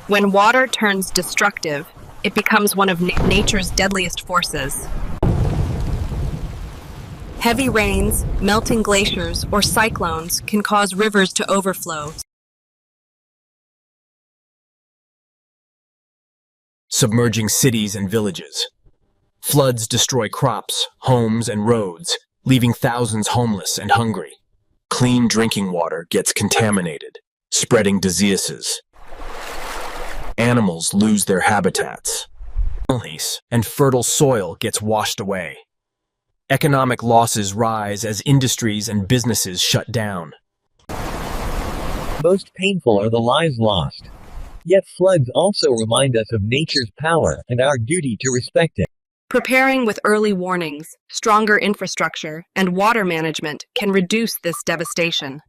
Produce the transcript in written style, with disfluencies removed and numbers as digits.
When water turns destructive, it becomes one of nature's deadliest forces. Heavy rains, melting glaciers, or cyclones can cause rivers to overflow. Submerging cities and villages. Floods destroy crops, homes, and roads, leaving thousands homeless and hungry. Clean drinking water gets contaminated, spreading diseases. Animals lose their habitats. And fertile soil gets washed away. Economic losses rise as industries and businesses shut down. Most painful are the lives lost. Yet floods also remind us of nature's power and our duty to respect it. Preparing with early warnings, stronger infrastructure, and water management can reduce this devastation.